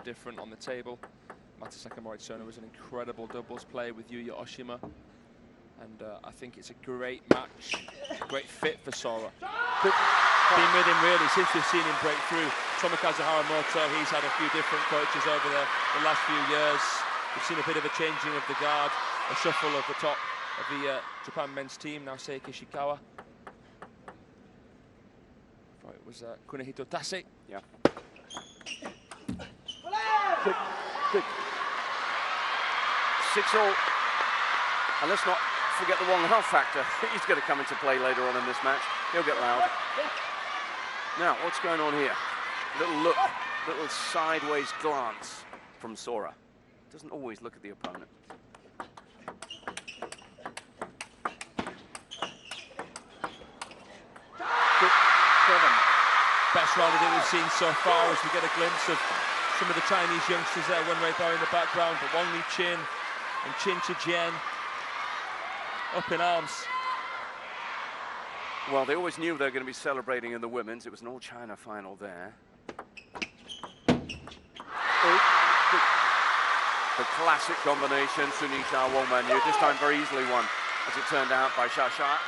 different on the table. Matsusaka Moritsona was an incredible doubles player with Yuya Oshima. And I think it's a great match, great fit for Sora. Been with him really since we've seen him break through. Tomokazu Haramoto, he's had a few different coaches over the last few years. We've seen a bit of a changing of the guard, a shuffle of the top of the Japan men's team. Now Seiki Ishikawa. Thought it was Kunihito Tase. Yeah. 6-all. And let's not forget the Wang Hao factor. He's going to come into play later on in this match. He'll get loud. Now, what's going on here? Little look, little sideways glance from Sora. Doesn't always look at the opponent. Best round that we've seen so far as we get a glimpse of some of the Chinese youngsters there, Wenwei Bao in the background, but Wang Chuqin and Qin Zhijian up in arms. Well, they always knew they were going to be celebrating in the women's. It was an all-China final there. The classic combination, Sunita Wang Manyu, this time very easily won, as it turned out, by Xia Xia.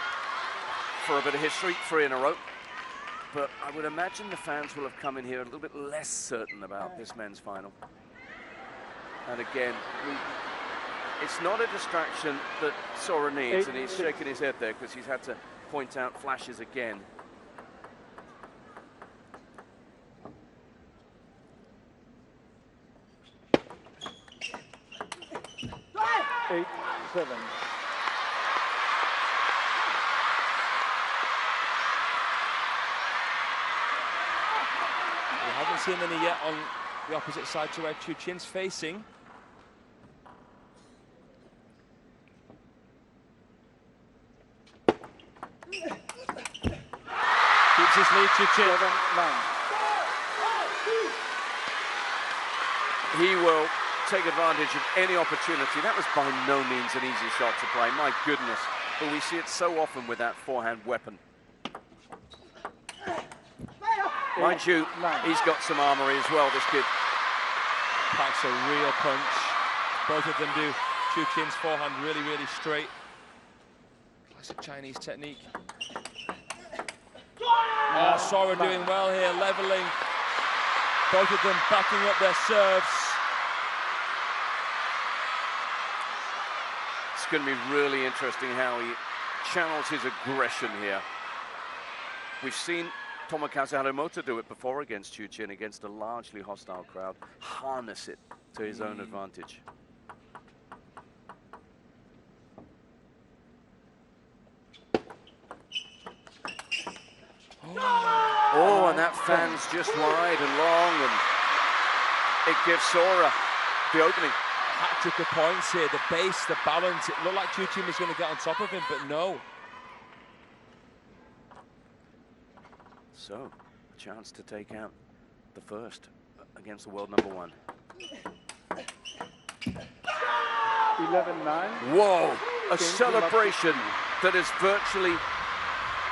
For a bit of history, 3 in a row. But I would imagine the fans will have come in here a little bit less certain about this men's final. And again, it's not a distraction that Sora needs, and he's shaking his head there because he's had to point out flashes again. Eight, 7. We haven't seen any yet on the opposite side to where Chuqin's facing. Keeps his lead, Chuqin. 7-9. He will take advantage of any opportunity. That was by no means an easy shot to play, my goodness. But we see it so often with that forehand weapon. Mind you, he's got some armory as well, this kid. Packs a real punch. Both of them do. Chuqin's forehand really, really straight. Classic Chinese technique. Oh, Sora doing well here, leveling. Both of them backing up their serves. It's going to be really interesting how he channels his aggression here. We've seen Tomokazu Haramoto do it before against Chuqin, against a largely hostile crowd, harness it to his own advantage. Oh, and that fan's just wide and long, and it gives Sora the opening. Hat-trick of points here, the base, the balance. It looked like Chuqin was going to get on top of him, but no. So, a chance to take out the first against the world #1. 11-9. Whoa, a celebration that is virtually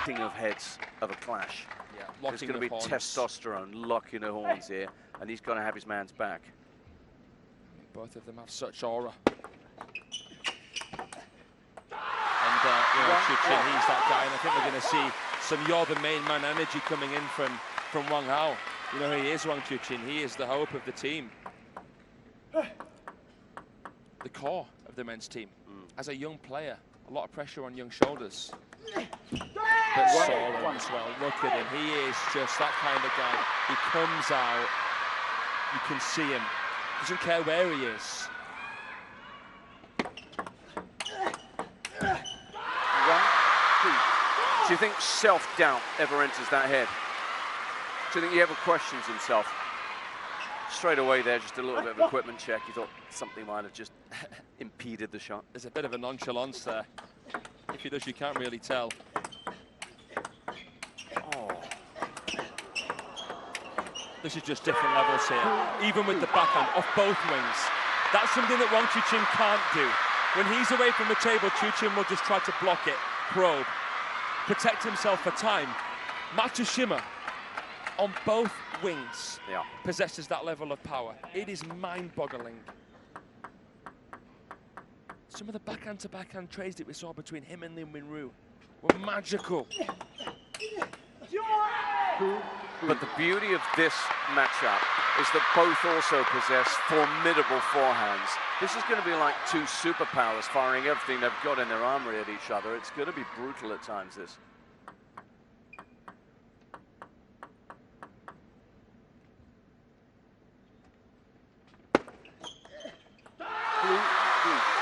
of heads of a clash. Yeah, there's going to be testosterone locking the horns here, and he's going to have his man's back. Both of them have such aura. And Chuqin, he's that guy, and I think we're going to see some "you're the main man" energy coming in from Wang Hao. You know, he is Wang Chuqin. He is the hope of the team, the core of the men's team. As a young player, a lot of pressure on young shoulders. But Sora as well, look at him. He is just that kind of guy. He comes out, you can see him. Doesn't care where he is. 1-2. Do you think self-doubt ever enters that head? Do you think he ever questions himself? Straight away there, just a little bit of equipment check. He thought something might have just impeded the shot. There's a bit of a nonchalance there. If he does, you can't really tell. Oh. This is just different levels here. Even with the backhand off both wings. That's something that Wang Chuqin can't do. When he's away from the table, Chuqin will just try to block it, probe, protect himself for time. Matsushima on both wings Yeah. possesses that level of power. It is mind-boggling. Some of the backhand-to-backhand trades that we saw between him and Lin Winru were magical. But the beauty of this matchup is that both also possess formidable forehands. This is going to be like two superpowers firing everything they've got in their armory at each other. It's going to be brutal at times, this.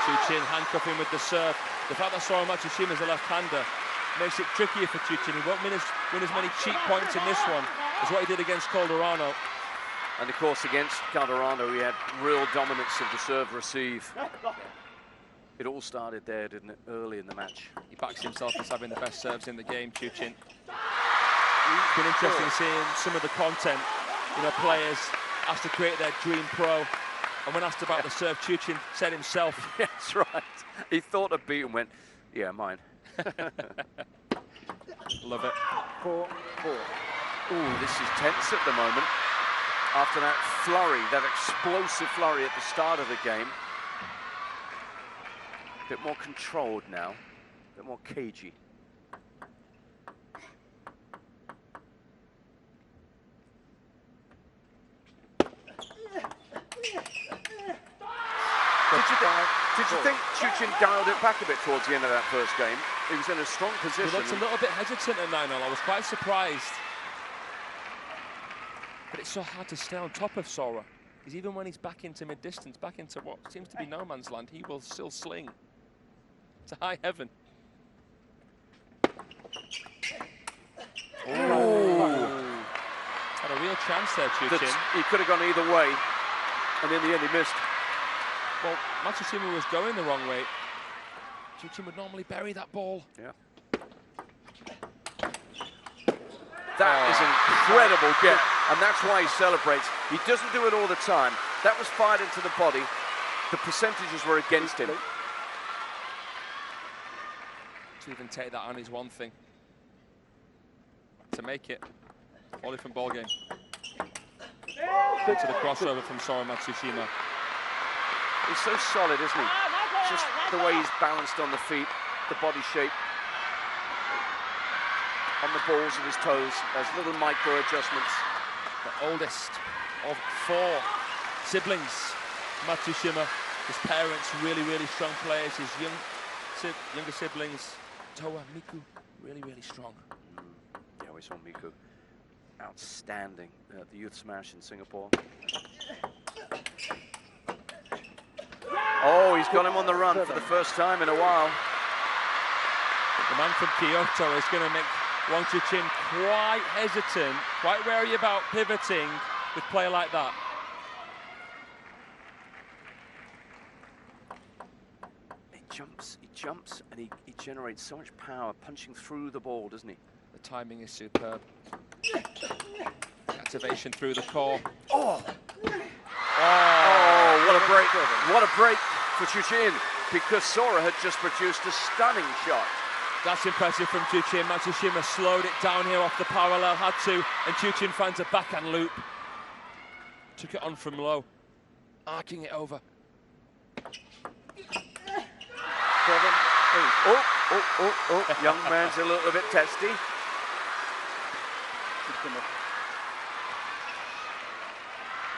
Chuqin handcuffing with the serve. The fact that Sora Matsushima is a left-hander makes it trickier for Chuqin. He won't win as many cheap points in this one as what he did against Calderano. And of course, against Calderano, he had real dominance of the serve-receive. It all started there, didn't it, early in the match? He backs himself as having the best serves in the game, Chuqin. It's been interesting seeing some of the content, you know, players asked to create their dream pro. And when asked about the serve, Chuqin said himself. Yeah, that's right. He thought a beat and went, yeah, mine. Love it. 4-4. Ooh, this is tense at the moment. After that flurry, that explosive flurry at the start of the game. A bit more controlled now, a bit more cagey. Did you think Chuqin dialed it back a bit towards the end of that first game? He was in a strong position. He looked a little bit hesitant at 9-0. I was quite surprised. But it's so hard to stay on top of Sora. Because even when he's back into mid-distance, back into what seems to be no man's land, he will still sling to high heaven. Oh. Had a real chance there, Chuqin. He could have gone either way, and in the end he missed. Well, Matsushima was going the wrong way. Chuqin would normally bury that ball. Yeah. That is an incredible get, and that's why he celebrates. He doesn't do it all the time. That was fired into the body. The percentages were against him. To even take that on is one thing. To make it, all different ball game. To the crossover from Sora Matsushima. He's so solid, isn't he? Just the way he's balanced on the feet, the body shape, on the balls of his toes, those little micro adjustments. The oldest of 4 siblings, Matsushima. His parents, really, really strong players. His younger siblings, Toa, Miku, really, really strong. Yeah, we saw Miku outstanding at the Youth Smash in Singapore. Oh, he's got him on the run for the first time in a while. The man from Kyoto is going to make Wang Chuqin quite hesitant, quite wary about pivoting with play like that. He jumps, and he generates so much power punching through the ball, doesn't he? The timing is superb. Activation through the core. Oh, what a break. What a break for Chuqin, because Sora had just produced a stunning shot. That's impressive from Chuqin. Matsushima slowed it down here off the parallel, had to, and Chuqin finds a backhand loop. Took it on from low, arcing it over. 7-8. Oh, young man's a little bit testy.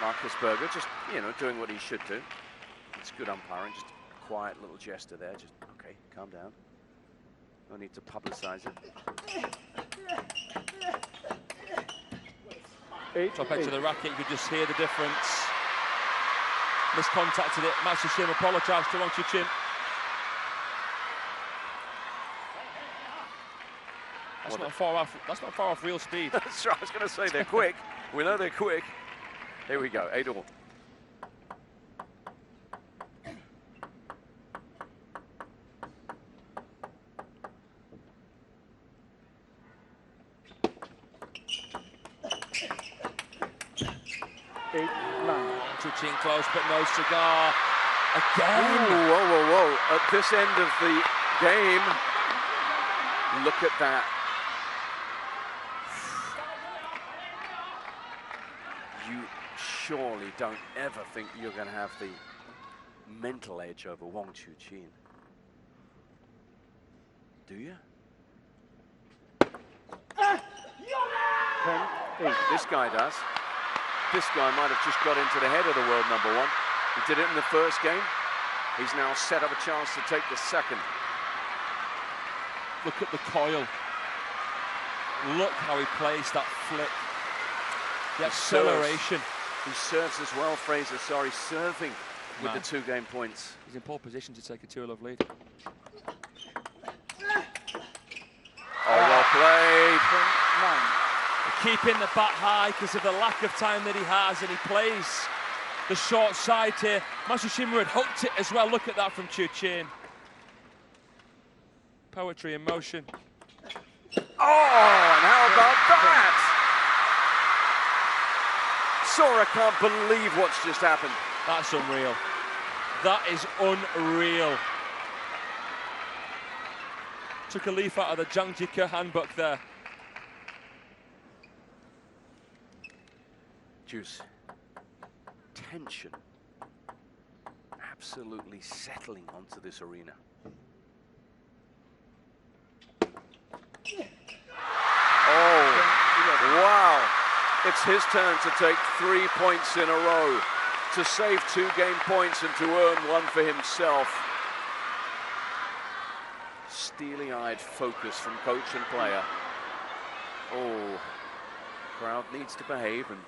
Marcus Berger just, you know, doing what he should do. It's good umpiring, just a quiet little gesture there. Just, okay, calm down. No need to publicize it. 8-8. Top edge of the racket, you could just hear the difference. Miscontacted it. Matsushima apologised to Wang Chuqin. That's not far off real speed. That's right, I was going to say they're quick. We know they're quick. Here we go, 8-all. Chuqin close, but no cigar. Again. Ooh, whoa. At this end of the game, look at that. surely don't ever think you're going to have the mental edge over Wang Chuqin. Do you? 10-8. This guy does. This guy might have just got into the head of the world number one. He did it in the first game. He's now set up a chance to take the second. Look at the coil. Look how he plays that flick. The acceleration. He serves as well, Fraser. Sorry, serving with Man. the 2 game points. He's in pole position to take a 2-love lead. Oh, well played. 10-9. Keeping the bat high because of the lack of time that he has, and he plays the short side here. Matsushima had hooked it as well. Look at that from Chuqin. Poetry in motion. Oh, and how about that? Sora can't believe what's just happened. That's unreal. That is unreal. Took a leaf out of the Zhang Jike handbook there. Juice. Tension. Absolutely settling onto this arena. Oh, wow. It's his turn to take 3 points in a row, to save 2 game points and to earn 1 for himself. Steely-eyed focus from coach and player. Oh, crowd needs to behave and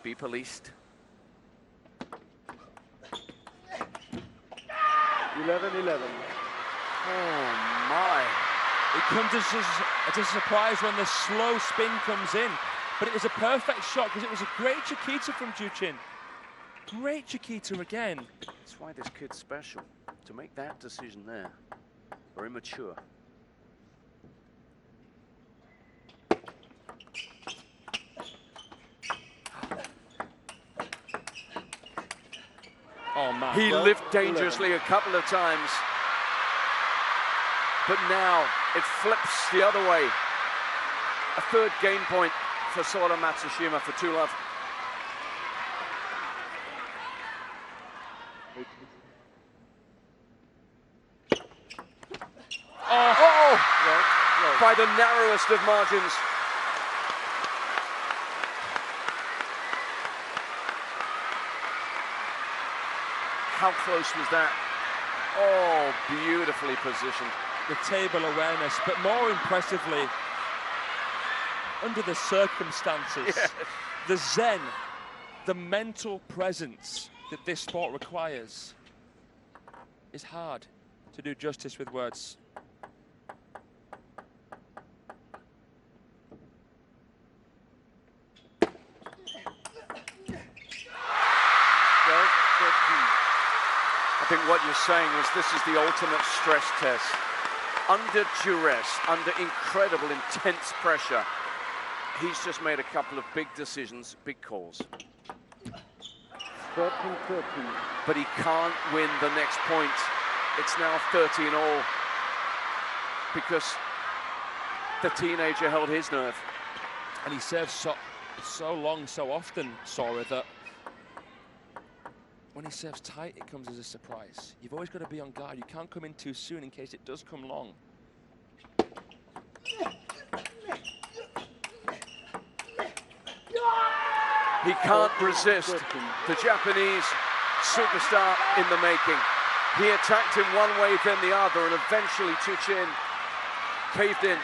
be policed. 11-11. Oh my. It comes as a surprise when the slow spin comes in. But it was a perfect shot because it was a great Chiquita from Chuqin. Great Chiquita again. That's why this kid's special. To make that decision there. Very mature. Oh man. He lived dangerously a couple of times. But now it flips the other way. A 3rd game point for Sora Matsushima for 2-love. Oh! By the narrowest of margins. How close was that? Oh, beautifully positioned. The table awareness, but more impressively, under the circumstances, Yes. the zen, the mental presence that this sport requires is hard to do justice with words. I think what you're saying is this is the ultimate stress test. Under duress, under incredible, intense pressure, he's just made a couple of big decisions, big calls. 13-13. But he can't win the next point. It's now 30 in all because the teenager held his nerve. And he serves so long, so often, Sora, that when he serves tight, it comes as a surprise. You've always got to be on guard. You can't come in too soon in case it does come long. He can't resist the Japanese superstar in the making. He attacked him one way, then the other, and eventually Chuqin caved in.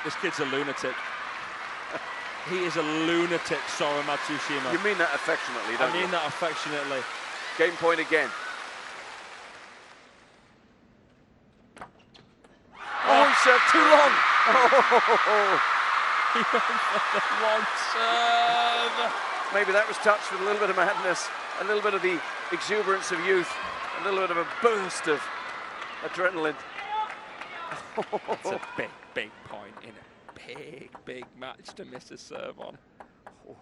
This kid's a lunatic. He is a lunatic, Sora Matsushima. You mean that affectionately, don't you? I mean that affectionately. Game point again. Oh, he served too long. Oh. He went for the long serve. Maybe that was touched with a little bit of madness, a little bit of the exuberance of youth, a little bit of a burst of adrenaline. It's a big, big point in a big, big match to miss a serve on. Oh.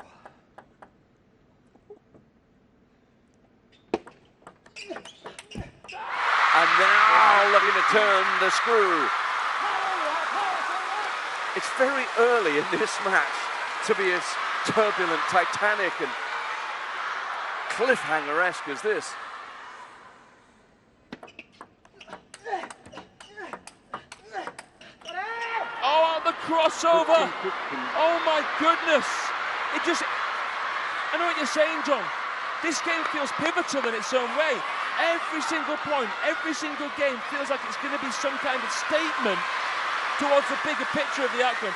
And now looking to turn the screw. It's very early in this match to be as turbulent, titanic, and cliffhanger-esque as this. Oh, the crossover! Oh my goodness! It just, I know what you're saying, John. This game feels pivotal in its own way. Every single point, every single game feels like it's going to be some kind of statement towards the bigger picture of the outcome.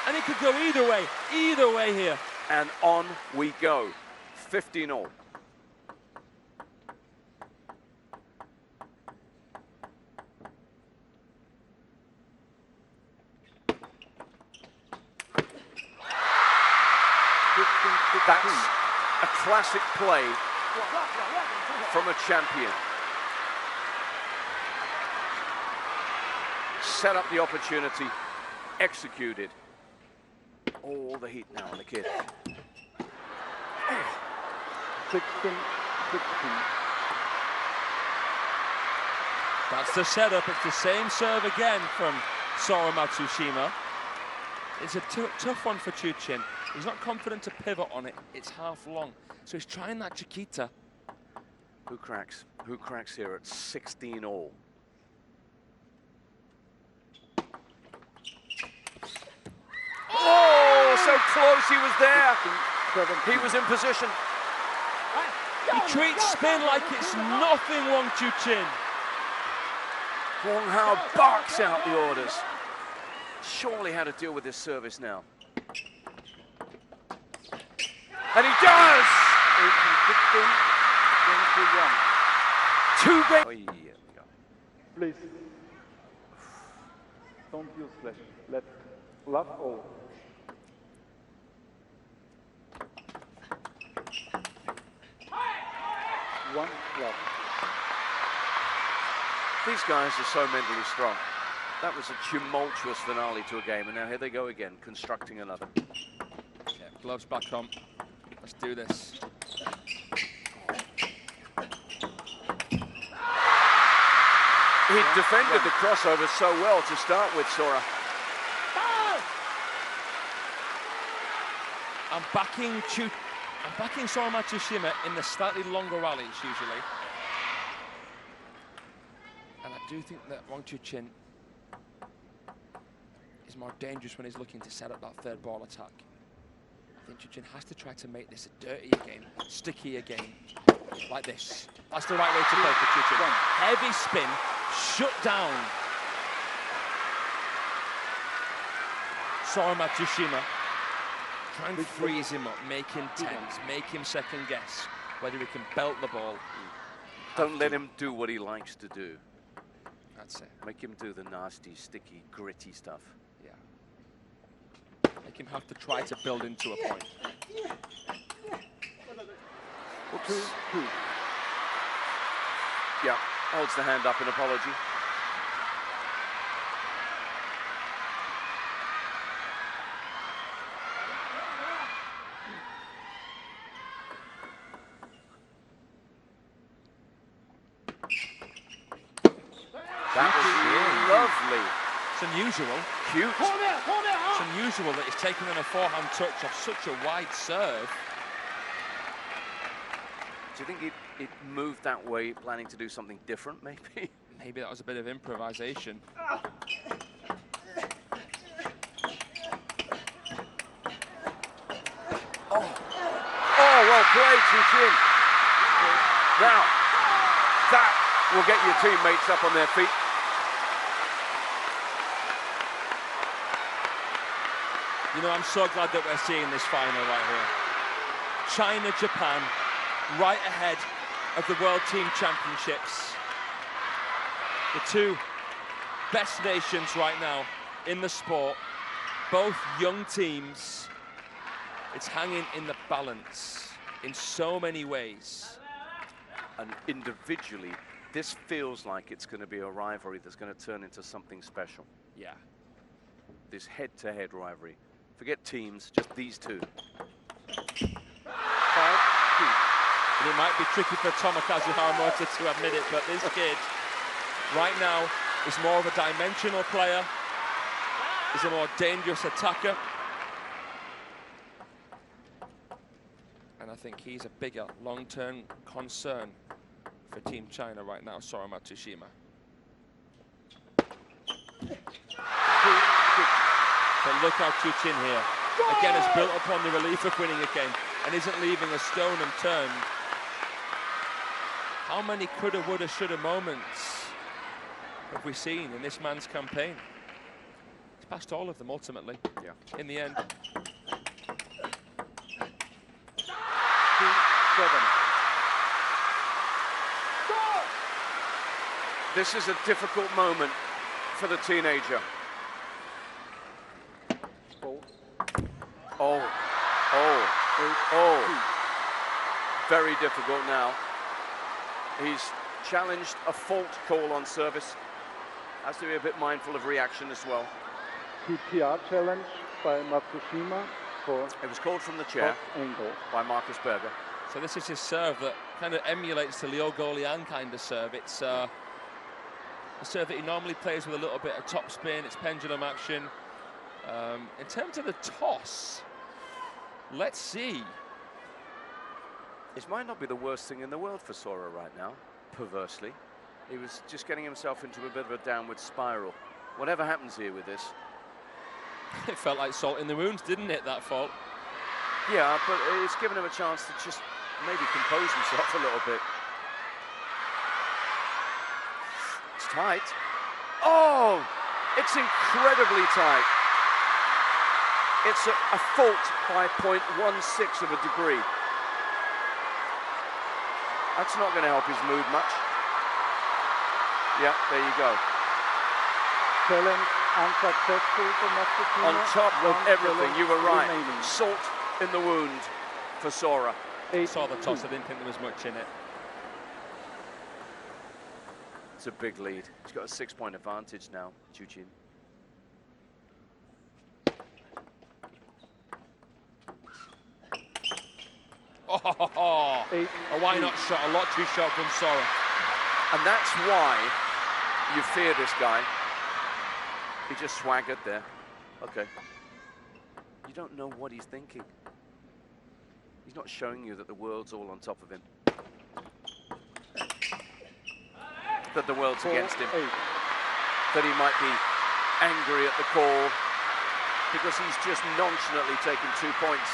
And it could go either way here. And on we go, 15-all. That's a classic play from a champion. Set up the opportunity, executed. All the heat now on the kid. 16-16. That's the setup. It's the same serve again from Sora Matsushima. It's a tough one for Chuqin. He's not confident to pivot on it. It's half long. So he's trying that Chiquita. Who cracks? Who cracks here at 16-all? Oh, so close he was there. He was in position. He treats spin like it's nothing, Wang Chuqin. Wang Hao barks out the orders. Surely how to deal with this service now. And he does! 18-16, 2 games. game. Please. Don't use flash. Left. Love all. One love. These guys are so mentally strong. That was a tumultuous finale to a game, and now here they go again, constructing another. Yeah, gloves back on. Let's do this. He defended the crossover so well to start with, Sora. I'm backing Sora Matsushima in the slightly longer rallies usually. And I do think that Wang Chuqin is more dangerous when he's looking to set up that third ball attack. I think Chuqin has to try to make this a dirtier game, stickier game, like this. That's the right way to play for Chuqin. Heavy spin, shut down. Sora Matsushima. Try and freeze him up, make him tense, make him second guess whether he can belt the ball. Don't let him do what he likes to do. That's it. Make him do the nasty, sticky, gritty stuff. Yeah. Make him have to try to build into a point. Oops. Yeah, holds the hand up in apology. That was lovely. It's unusual. Cute. It's unusual that he's taken in a forehand touch off such a wide serve. Do you think it moved that way, planning to do something different, maybe? Maybe that was a bit of improvisation. Oh, well played, Chuqin. Now, that will get your teammates up on their feet. You know, I'm so glad that we're seeing this final right here. China, Japan, right ahead of the World Team Championships. The two best nations right now in the sport. Both young teams. It's hanging in the balance in so many ways. And individually, this feels like it's going to be a rivalry that's going to turn into something special. Yeah. This head-to-head rivalry. Forget teams, just these two. 5-2. And it might be tricky for Tomokazu Haramoto to admit it, but this kid right now is more of a dimensional player, is a more dangerous attacker. And I think he's a bigger long-term concern for Team China right now, Sora Matsushima. But look how Chuqin here, again, has built upon the relief of winning a game and isn't leaving a stone unturned. How many coulda, woulda, shoulda moments have we seen in this man's campaign? He's passed all of them ultimately, in the end. 2-7. This is a difficult moment for the teenager. Very difficult now. He's challenged a fault call on service. Has to be a bit mindful of reaction as well. PTR challenge by Matsushima for it was called from the chair angle by Marcus Berger. So this is his serve that kind of emulates the Liu Golian kind of serve. It's a serve that he normally plays with a little bit of top spin. It's pendulum action. In terms of the toss, let's see. It might not be the worst thing in the world for Sora right now, perversely. He was just getting himself into a bit of a downward spiral. Whatever happens here with this. It felt like salt in the wounds, didn't it, that fault? Yeah, but it's given him a chance to just maybe compose himself a little bit. It's tight. Oh, it's incredibly tight. It's a fault by 0.16 of a degree. That's not going to help his mood much. Yeah, there you go. challenge unsuccessful for Matsushima. On top of everything, you were right. Remaining. Salt in the wound for Sora. I saw the toss, I didn't think there was much in it. It's a big lead. He's got a 6-point advantage now, Chuqin. Oh, a why not shot, a lottery shot from Sora. And that's why you fear this guy. He just swaggered there. Okay. You don't know what he's thinking. He's not showing you that the world's all on top of him. That the world's against him. That he might be angry at the call because he's just nonchalantly taken 2 points.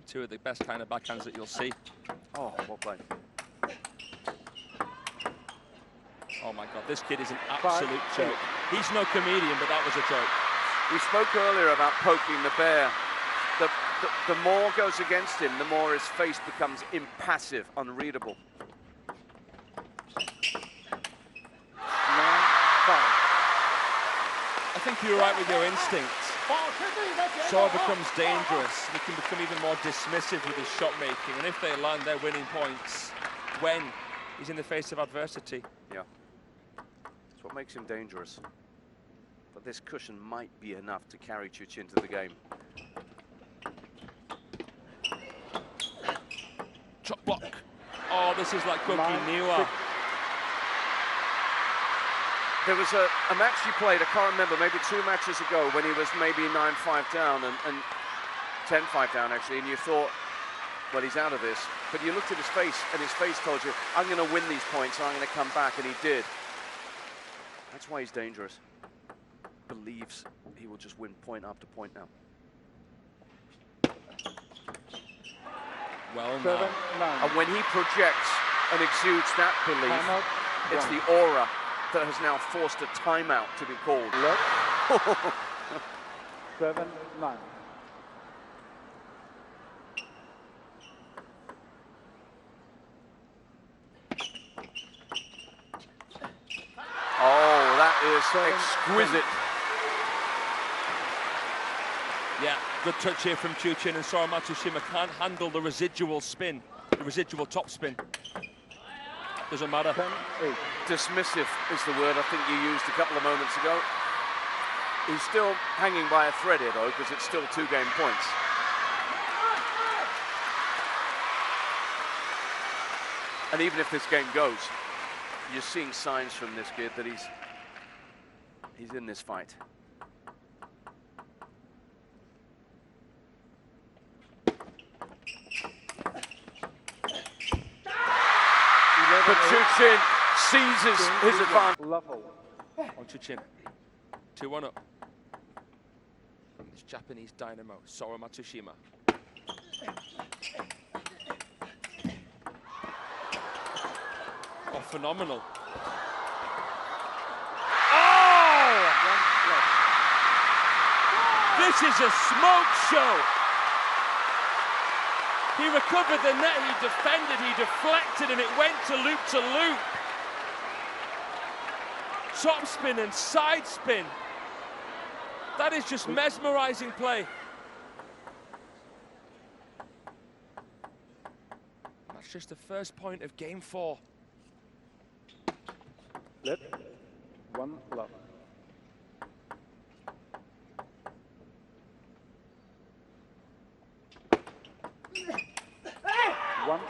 Two of the best kind of backhands that you'll see. Oh, what play. Oh my God, this kid is an absolute joke. He's no comedian, but that was a joke. We spoke earlier about poking the bear. The more goes against him, the more his face becomes impassive, unreadable. 9-5. I think you're right with your instincts. Sora becomes dangerous. He can become even more dismissive with his shot making, and if they land, they're winning points when he's in the face of adversity. Yeah, that's what makes him dangerous. But this cushion might be enough to carry Chuqin to the game. Chop block. Oh, this is like cooking Niwa. There was a match he played, I can't remember, maybe 2 matches ago when he was maybe 9-5 down and 10-5 down actually, and you thought, well, he's out of this. But you looked at his face, and his face told you, I'm going to win these points, and I'm going to come back, and he did. That's why he's dangerous. Believes he will just win point after point now. Well, 7-9. And when he projects and exudes that belief, it's the aura that has now forced a timeout to be called. 7-9. Oh, that is exquisite. Yeah, good touch here from Chuqin, and Sora Matsushima can't handle the residual spin, the residual top spin. Doesn't matter. 10-8. Dismissive is the word I think you used a couple of moments ago. He's still hanging by a thread here, though, because it's still 2 game points. And even if this game goes, you're seeing signs from this kid that he's He's in this fight. But Chuqin seizes his advantage. Level. Wang Chuqin, 2-1 up. From this Japanese dynamo, Sora Matsushima. Oh, phenomenal. Oh! This is a smoke show. He recovered the net, he defended, he deflected, and it went to loop to loop. Top spin and side spin. That is just mesmerizing play. That's just the first point of game 4. Let 1 love. 1-1.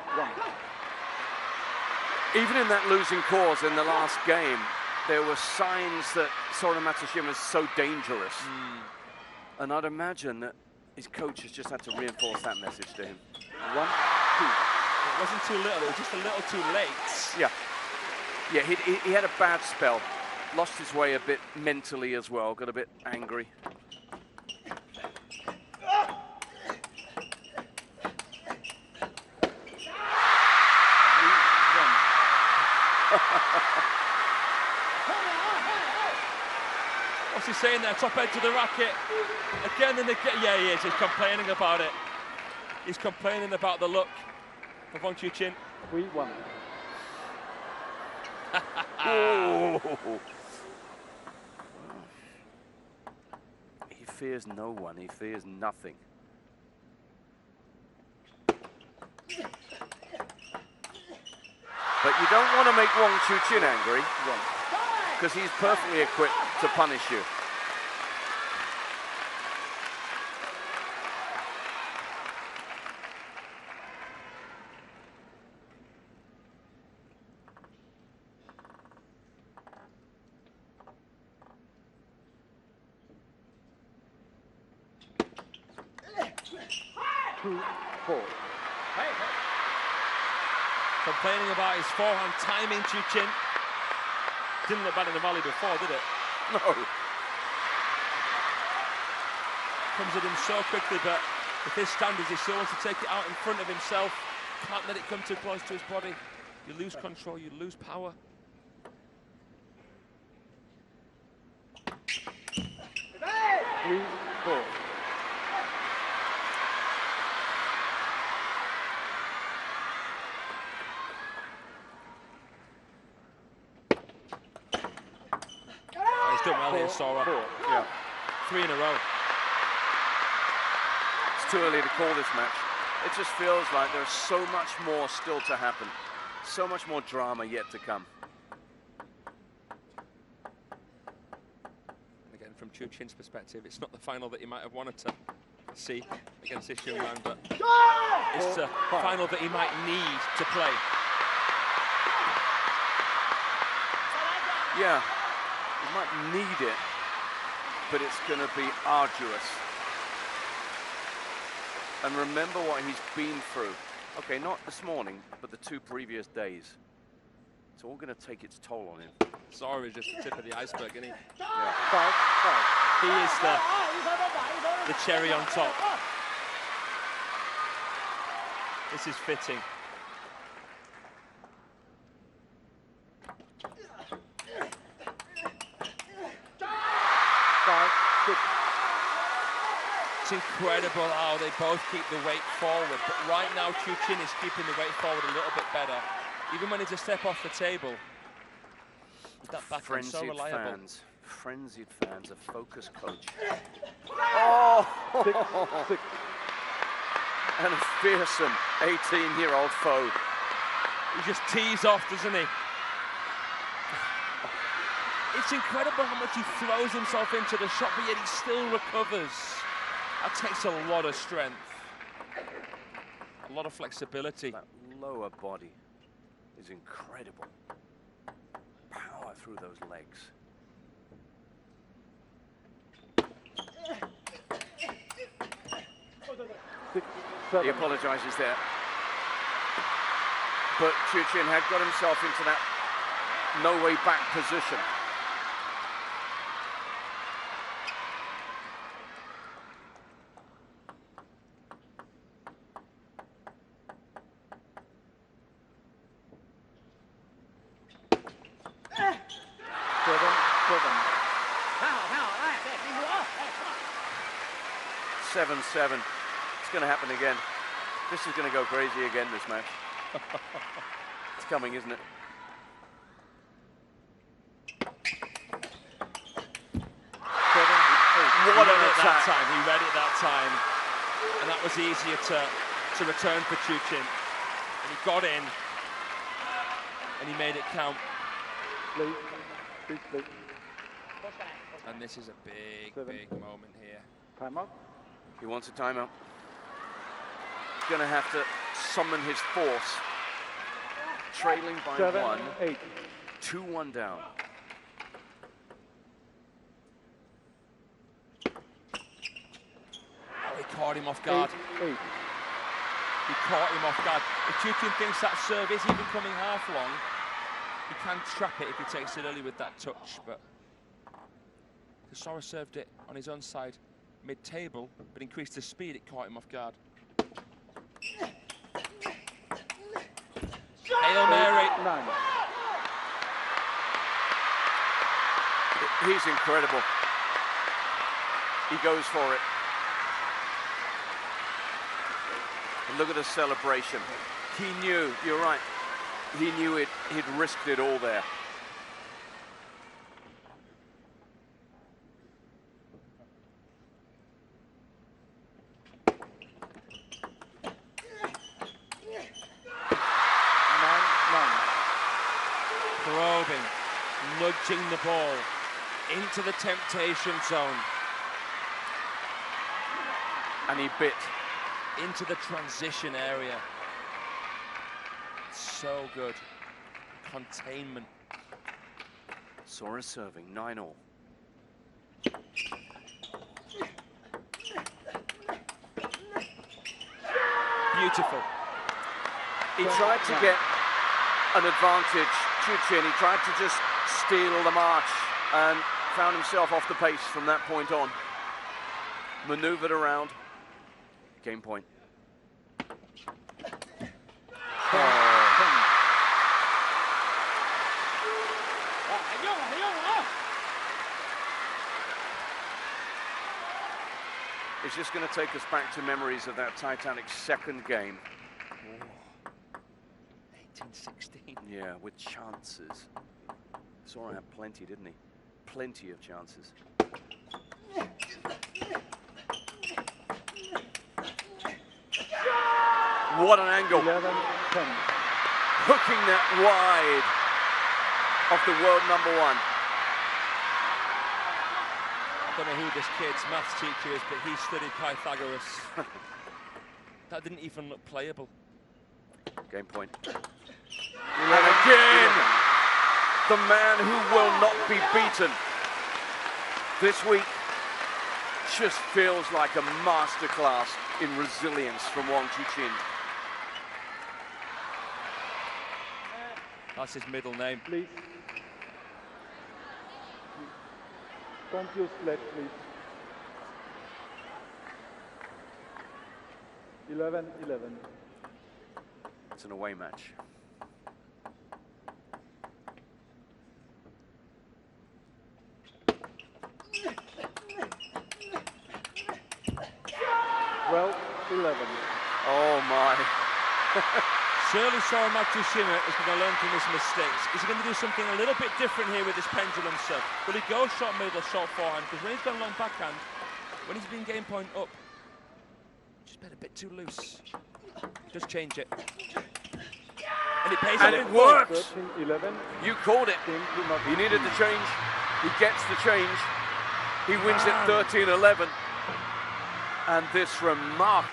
Even in that losing cause in the last game, there were signs that Sora Matsushima is so dangerous. And I'd imagine that his coach has just had to reinforce that message to him. 1-2. It wasn't too little, it was just a little too late. Yeah. Yeah, he had a bad spell. Lost his way a bit mentally as well, got a bit angry. What's he saying there? Top edge of the racket. Again and again. Yeah, he is. He's complaining about it. He's complaining about the look of Wang Chuqin. 3-1. Oh. He fears no one. He fears nothing. But you don't want to make Wang Chuqin angry, because he's perfectly equipped to punish you. Complaining about his forehand timing, Chuqin. Didn't look bad in the volley before, did it? No. Comes at him so quickly, but with his standards, he still wants to take it out in front of himself. Can't let it come too close to his body. You lose control, you lose power. Three, 4. He's done well here, Sora. Yeah. 3 in a row. It's too early to call this match. It just feels like there's so much more still to happen. So much more drama yet to come. Again, from Chuqin's perspective, it's not the final that he might have wanted to see against this young man, but it's a final that he might need to play. Yeah, he might need it, but it's going to be arduous. And remember what he's been through. Okay, not this morning, but the 2 previous days. It's all going to take its toll on him. Sora is just the tip of the iceberg, isn't he? Yeah. 5-5. He is the cherry on top. This is fitting. It's incredible how they both keep the weight forward, but right now Chuqin is keeping the weight forward a little bit better. Even when it's a step off the table, with that backhand so reliable. Frenzied fans, a focused coach. Oh! 6-6. And a fearsome 18-year-old foe. He just tees off, doesn't he? It's incredible how much he throws himself into the shot, but yet he still recovers. That takes a lot of strength, a lot of flexibility. That lower body is incredible. Power through those legs. He apologizes there. But Chuqin had got himself into that no way back position. Seven. 7-7. It's going to happen again. This is going to go crazy again, this match. It's coming, isn't it? What an attack. He read it that time. And that was easier to return for Chuqin. And he got in. And he made it count. Please. And this is a big moment here. Timeout. He wants a timeout. He's going to have to summon his force. Trailing by 7-8. 2-1 down. Oh, he caught him off guard. 8-8. He caught him off guard. If Chuqin thinks that serve is even coming half long, he can trap it if he takes it early with that touch, but Sora served it on his own side mid-table, but increased the speed, it caught him off guard. Hail Mary. 9. He's incredible. He goes for it. And look at the celebration. He knew, you're right, he knew it, he'd risked it all there. Probing, nudging the ball into the temptation zone. And he bit. Into the transition area. So good. Containment. Sora serving, 9-all. Beautiful. He tried to get an advantage, Chuqin. He tried to just steal the march and found himself off the pace from that point on. Maneuvered around. Game point. It's just going to take us back to memories of that Titanic second game. 18-16. Yeah, with chances. Sora had plenty, didn't he? Plenty of chances. What an angle. 11-10. Hooking that wide of the world #1. I don't know who this kid's maths teacher is, but he studied Pythagoras. That didn't even look playable. Game point. And again, the man who will not be beaten this week just feels like a masterclass in resilience from Wang Chuqin. That's his middle name. Please. Don't use flat, please. 11-11. It's an away match. Well, 11. Oh my. Surely Sora Matsushima is going to learn from his mistakes. Is he going to do something a little bit different here with this pendulum serve? Will he go short middle, short forehand? Because when he's gone long backhand, when he's been game point up, just been a bit too loose. Just change it. And it pays off. And it works. 13-11. You called it. He needed the change. He gets the change. He wins it 13-11. And this remark.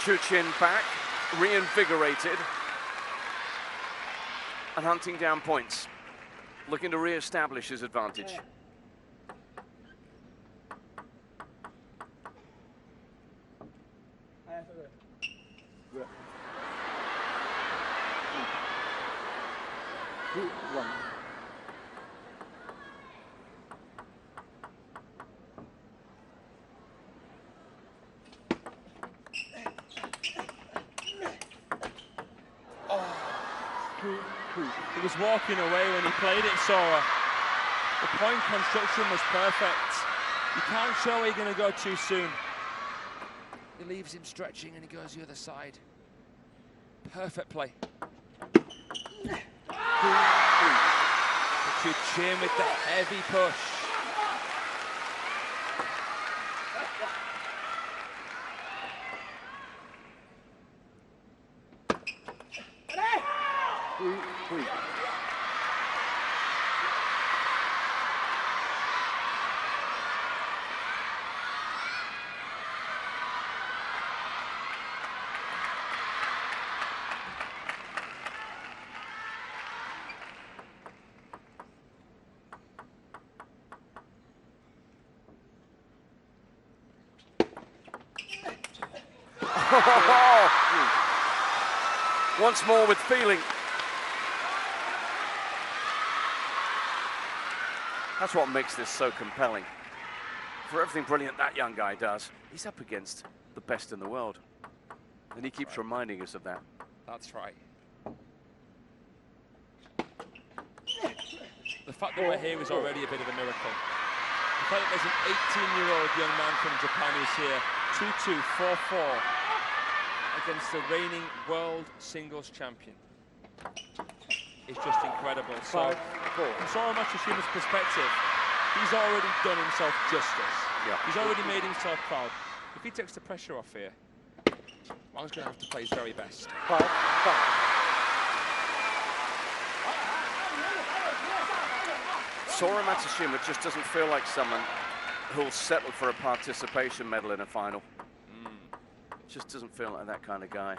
Chuqin back, reinvigorated, and hunting down points, looking to re-establish his advantage. Yeah. 2-1. He was walking away when he played it, Sora. The point construction was perfect. You can't show where you're going to go too soon. He leaves him stretching and he goes the other side. Perfect play. Chuqin with the heavy push. Once more with feeling. That's what makes this so compelling. For everything brilliant that young guy does, he's up against the best in the world. And he keeps reminding us of that. That's right. The fact that we're here is already a bit of a miracle. The fact that there's an 18-year-old young man from Japan who's here, 2-2, 4-4, against the reigning world singles champion. It's just incredible. So, from Sora Matsushima's perspective, he's already done himself justice. Yeah. He's already made himself proud. If he takes the pressure off here, Wang's going to have to play his very best. 5-5. Sora Matsushima just doesn't feel like someone who'll settle for a participation medal in a final. Just doesn't feel like that kind of guy.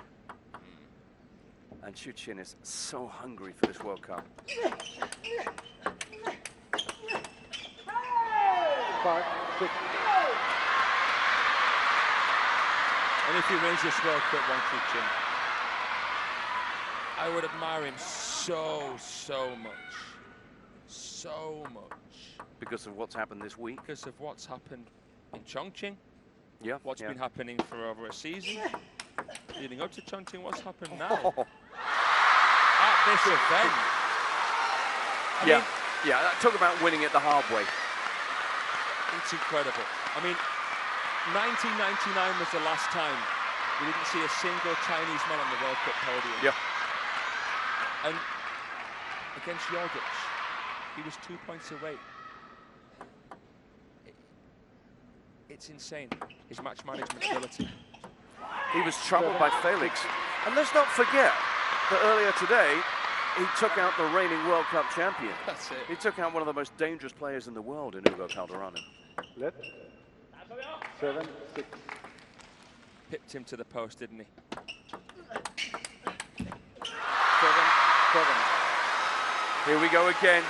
And Chuqin is so hungry for this World Cup. 5-6. And if he wins this World Cup, Wang Chuqin, I would admire him so much. So much. Because of what's happened this week? Because of what's happened in Chongqing. Yeah. What's been happening for over a season. Leading up to Chongqing, what's happened now? At this event. I mean, talk about winning it the hard way. It's incredible. I mean, 1999 was the last time we didn't see a single Chinese man on the World Cup podium. Yeah. And against Jorgic, he was 2 points away. It's insane, his match management ability. He was troubled by Felix. And let's not forget that earlier today, he took out the reigning World Cup champion. That's it. He took out one of the most dangerous players in the world in Hugo Calderano. Let 7-6. Pipped him to the post, didn't he? 7-7. Here we go again.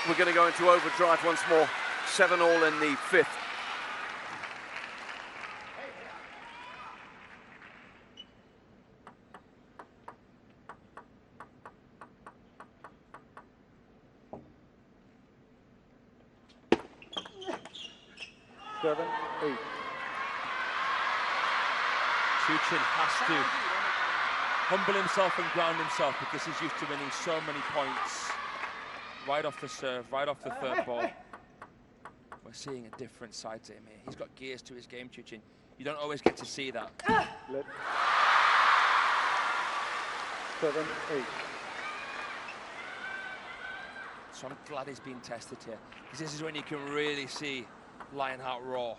We're going to go into overdrive once more. 7-all in the fifth. Chuqin has to humble himself and ground himself because he's used to winning so many points. Right off the serve, right off the third ball. We're seeing a different side to him here. He's got gears to his game, Chuqin. You don't always get to see that. Let 7-8. so I'm glad he's being tested here, because this is when you can really see Lionheart raw.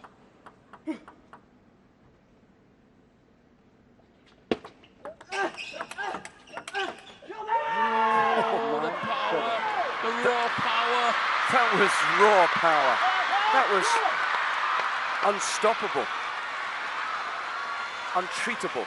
Oh, the power, the raw power. That was raw power. That was unstoppable, untreatable.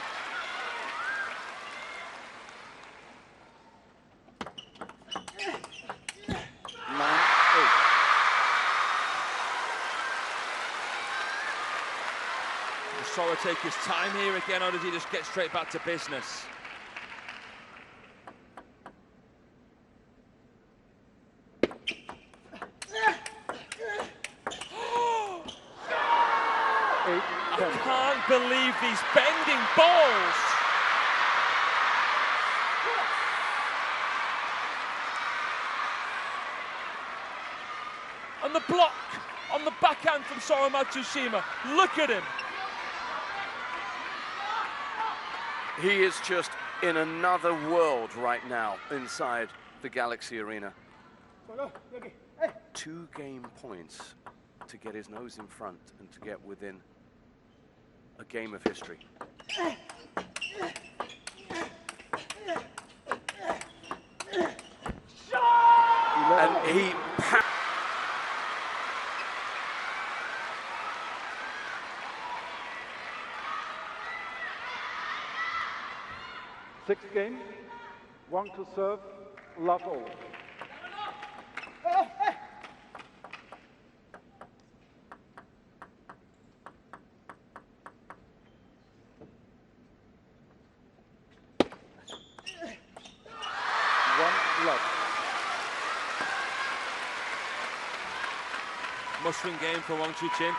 Does Sora take his time here again, or does he just get straight back to business? I can't believe these bending balls. And the block on the backhand from Sora Matsushima. Look at him. He is just in another world right now inside the Galaxy Arena. 2 game points to get his nose in front and to get within a game of history. And he... Sixth game, Wang to serve, love all. One love. Must-win game for Wang Chuqin.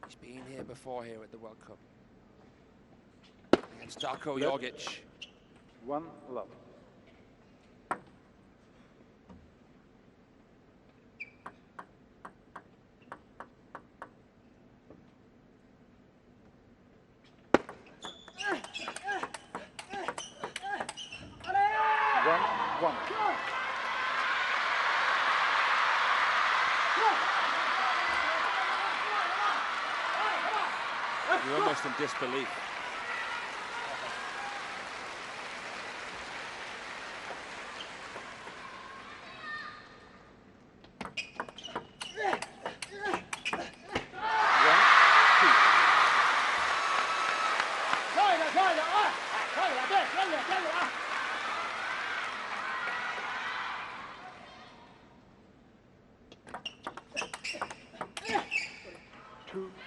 He's been here before here at the World Cup. Against Darko Jorgic. One love. One. You're almost in disbelief.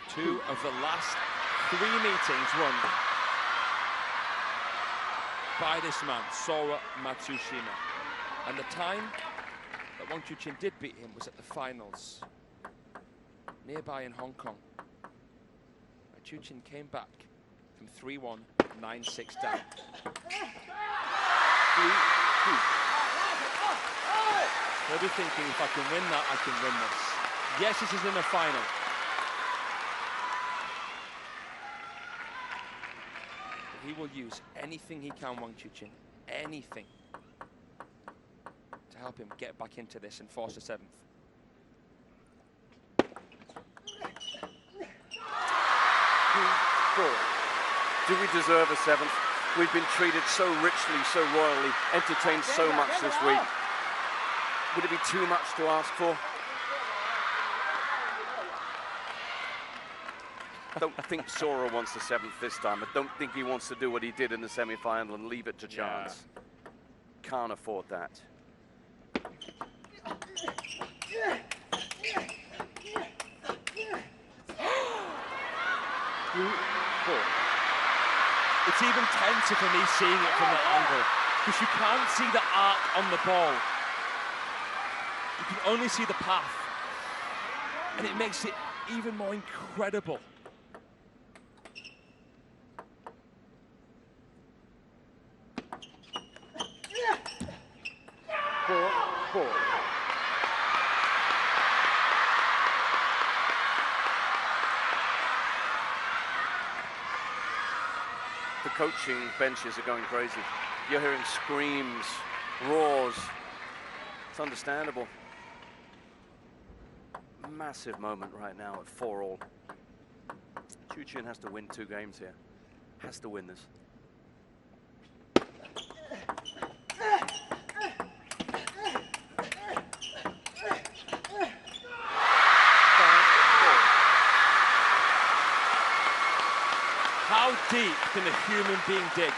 Two of the last 3 meetings won by this man, Sora Matsushima. And the time that Wang Chuqin did beat him was at the finals, nearby in Hong Kong. Chuqin came back from 3-1, 9-6 down. 3-2. He'll be thinking, if I can win that, I can win this. Yes, this is in the final. He will use anything he can, Wang Chuqin, anything, to help him get back into this and force a 7th. Do we deserve a 7th? We've been treated so richly, so royally, entertained so much this week. Would it be too much to ask for? I don't think Sora wants the 7th this time. I don't think he wants to do what he did in the semi-final and leave it to chance. Can't afford that. It's even tenser for me seeing it from that angle, because you can't see the arc on the ball. You can only see the path, and it makes it even more incredible. coaching benches are going crazy. You're hearing screams, roars. It's understandable. Massive moment right now at 4-all. Chuqin has to win 2 games here. Has to win this. How deep can a human being dig?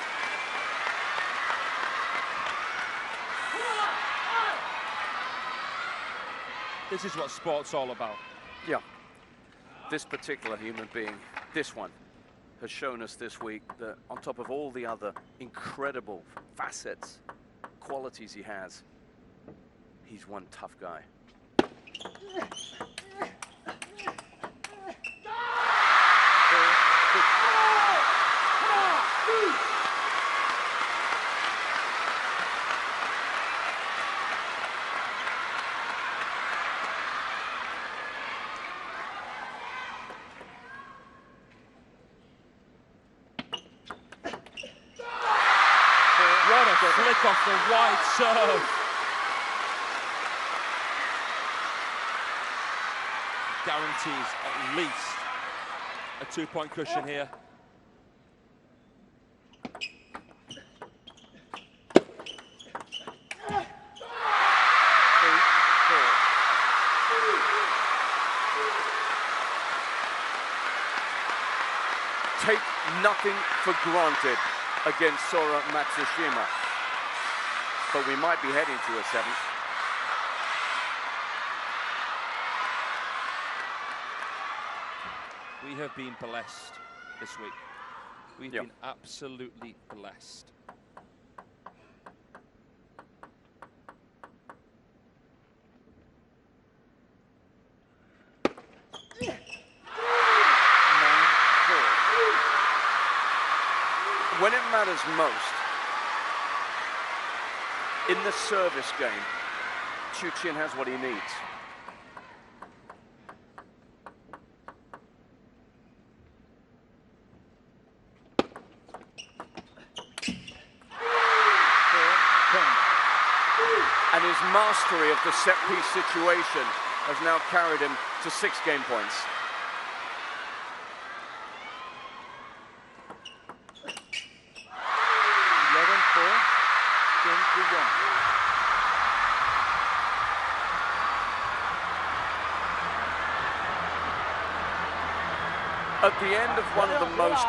This is what sport's all about. Yeah. This particular human being, this one, has shown us this week that on top of all the other incredible facets, qualities he has, he's one tough guy. What a flick off the wide serve. Guarantees at least a 2-point cushion here. Take nothing for granted against Sora Matsushima, but we might be heading to a 7th. We have been blessed this week. We've been absolutely blessed. When it matters most, in the service game, Chuqin has what he needs. And his mastery of the set-piece situation has now carried him to 6 game points. At the end of one of the most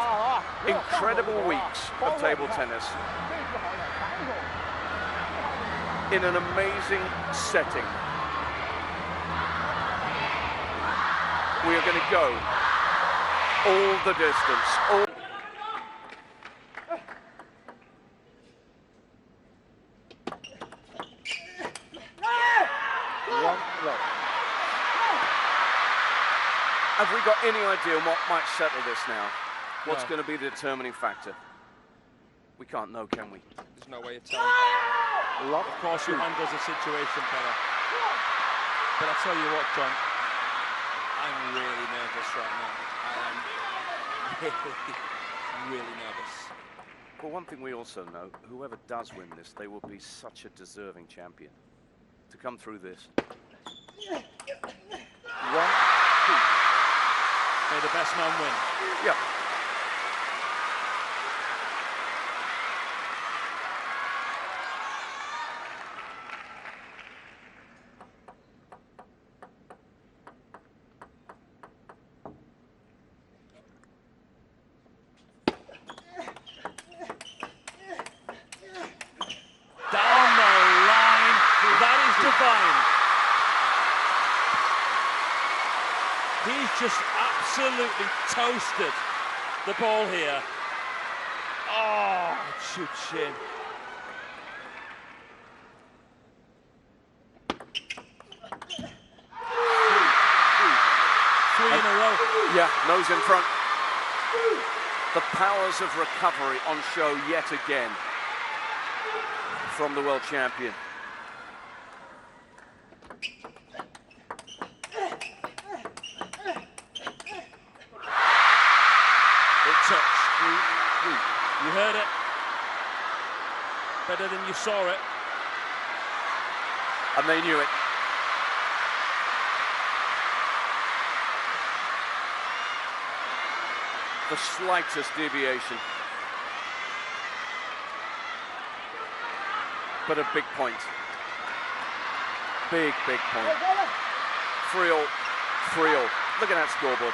incredible weeks of table tennis, in an amazing setting, we are going to go all the distance. Have we got any idea what might settle this now? What's going to be the determining factor? We can't know, can we? There's no way of telling. Of course, who handles the situation better. But I tell you what, John, I'm really nervous right now. I am really nervous. Well, one thing we also know, whoever does win this, they will be such a deserving champion. To come through this. 1, 2. May the best man win. Yeah. Down the line. That is divine. He's just absolutely toasted the ball here. Oh, Chuqin. Three in a row. Yeah, nose in front. The powers of recovery on show yet again from the world champion. You heard Better than you saw it. And they knew it. The slightest deviation. But a big point. Big point. 3-all, 3-all. Look at that scoreboard.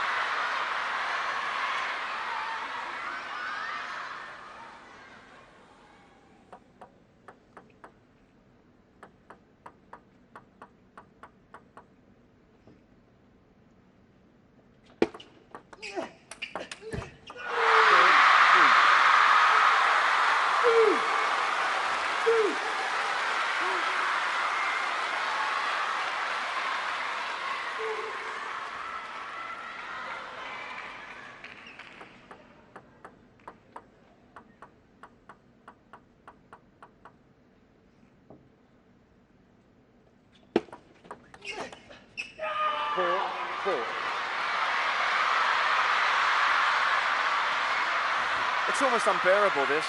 It's almost unbearable, this,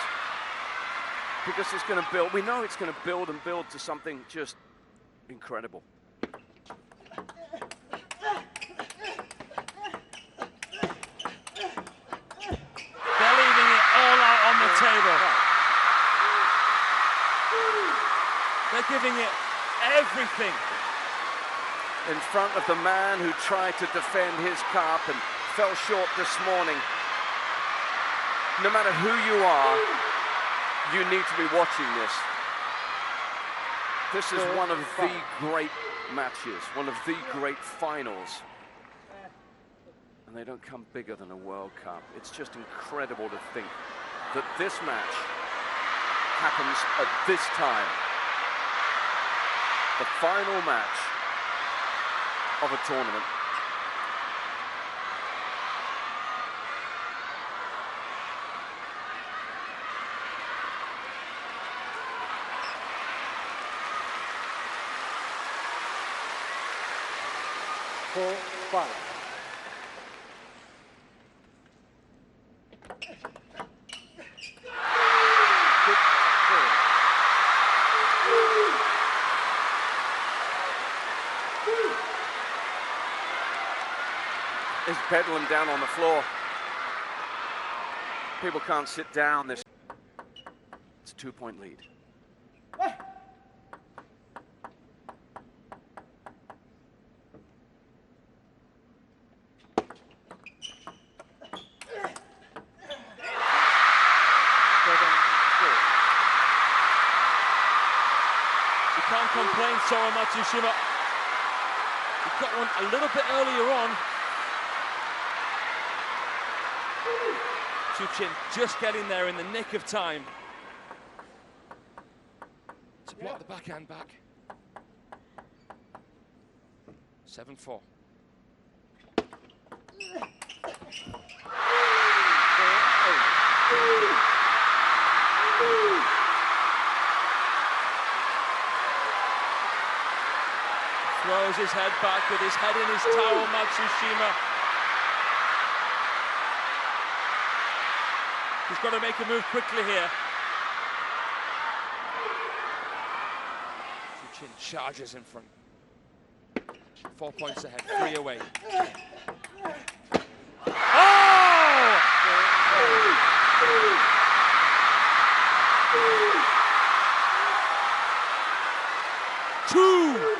because it's going to build, we know it's going to build and build to something just incredible. They're leaving it all out on the table. They're giving it everything. In front of the man who tried to defend his cup and fell short this morning. No matter who you are, you need to be watching this. This is one of the great matches, one of the great finals. And they don't come bigger than a World Cup. It's just incredible to think that this match happens at this time. The final match of a tournament. Four, five. Is pedaling down on the floor. People can't sit down. It's a 2-point lead. You can't complain, Sora Matsushima. He got one a little bit earlier on. Chuqin just getting there in the nick of time to block the backhand back. 7-4. Throws his head back with his head in his towel, Matsushima. He's got to make a move quickly here. Chuqin charges in front. 4 points ahead, 3 away. Oh! 2!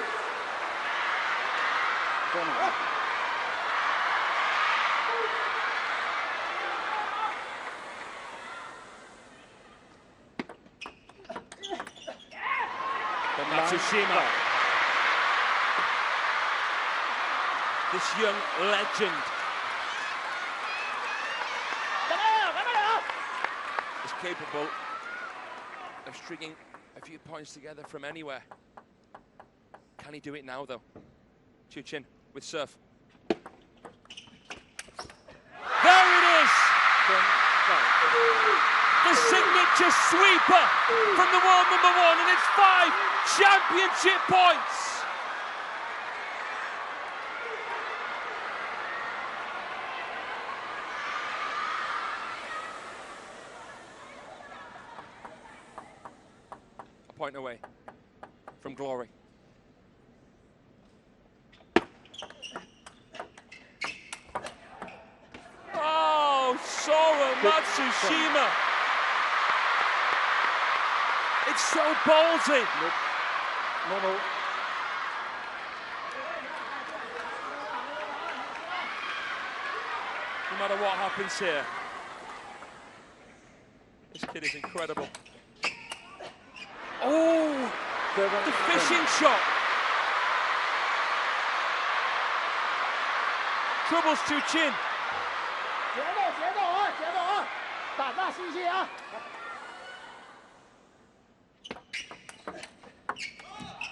Matsushima, this young legend, is capable of stringing a few points together from anywhere. Can he do it now, though? Chuqin with serve. There it is! The signature sweeper from the world #1, and it's 5 championship points. point away from glory. Oh, Sora Matsushima. It's so ballsy. No. No matter what happens here, this kid is incredible. Oh, the fishing shot. Troubles Chuqin.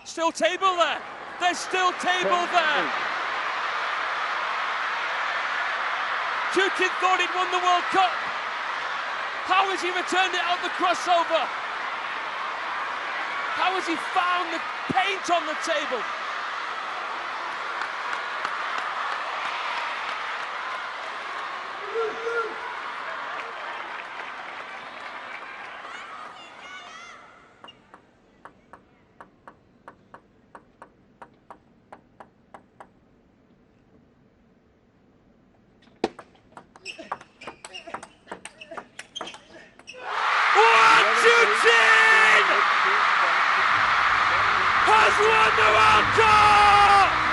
Still table there. There's still table there. Chuqin thought he'd won the World Cup. How has he returned it out the crossover? How has he found the paint on the table? Wang Chuqin has won the World Cup!